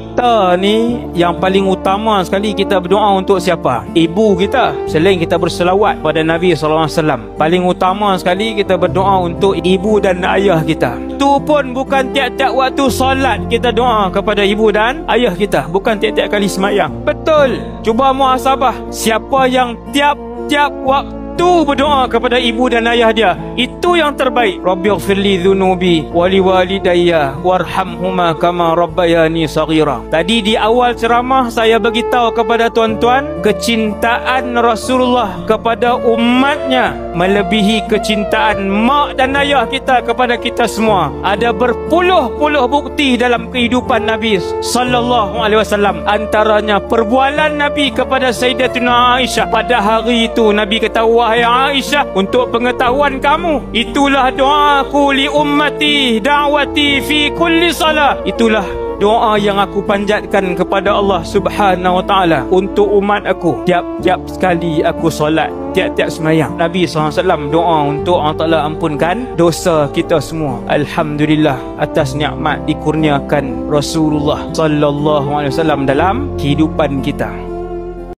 Kita ni yang paling utama sekali kita berdoa untuk siapa? Ibu kita. Selain kita berselawat pada Nabi SAW, paling utama sekali kita berdoa untuk ibu dan ayah kita. Itu pun bukan tiap-tiap waktu solat kita doa kepada ibu dan ayah kita, bukan tiap-tiap kali semayang. Betul. Cuba muhasabah, siapa yang tiap-tiap waktu berdoa kepada ibu dan ayah dia, itu yang terbaik. Rabbighfirli dzunubi wali walidayya warhamhuma kama rabbayani saghira. Tadi di awal ceramah saya beritahu kepada tuan-tuan, kecintaan Rasulullah kepada umatnya melebihi kecintaan mak dan ayah kita kepada kita semua. Ada berpuluh-puluh bukti dalam kehidupan Nabi sallallahu alaihi wasallam. Antaranya perbualan Nabi kepada Sayyidatuna Aisyah. Pada hari itu Nabi kata, wahai Aisyah, untuk pengetahuan kamu, itulah doaku li ummati da'wati fi kulli salah. Itulah doa yang aku panjatkan kepada Allah Subhanahu wa ta'ala untuk umat aku tiap-tiap sekali aku solat, tiap-tiap semayang. Nabi SAW doa untuk Allah Ta'ala ampunkan dosa kita semua. Alhamdulillah atas nikmat dikurniakan Rasulullah sallallahu alaihi wasallam dalam kehidupan kita.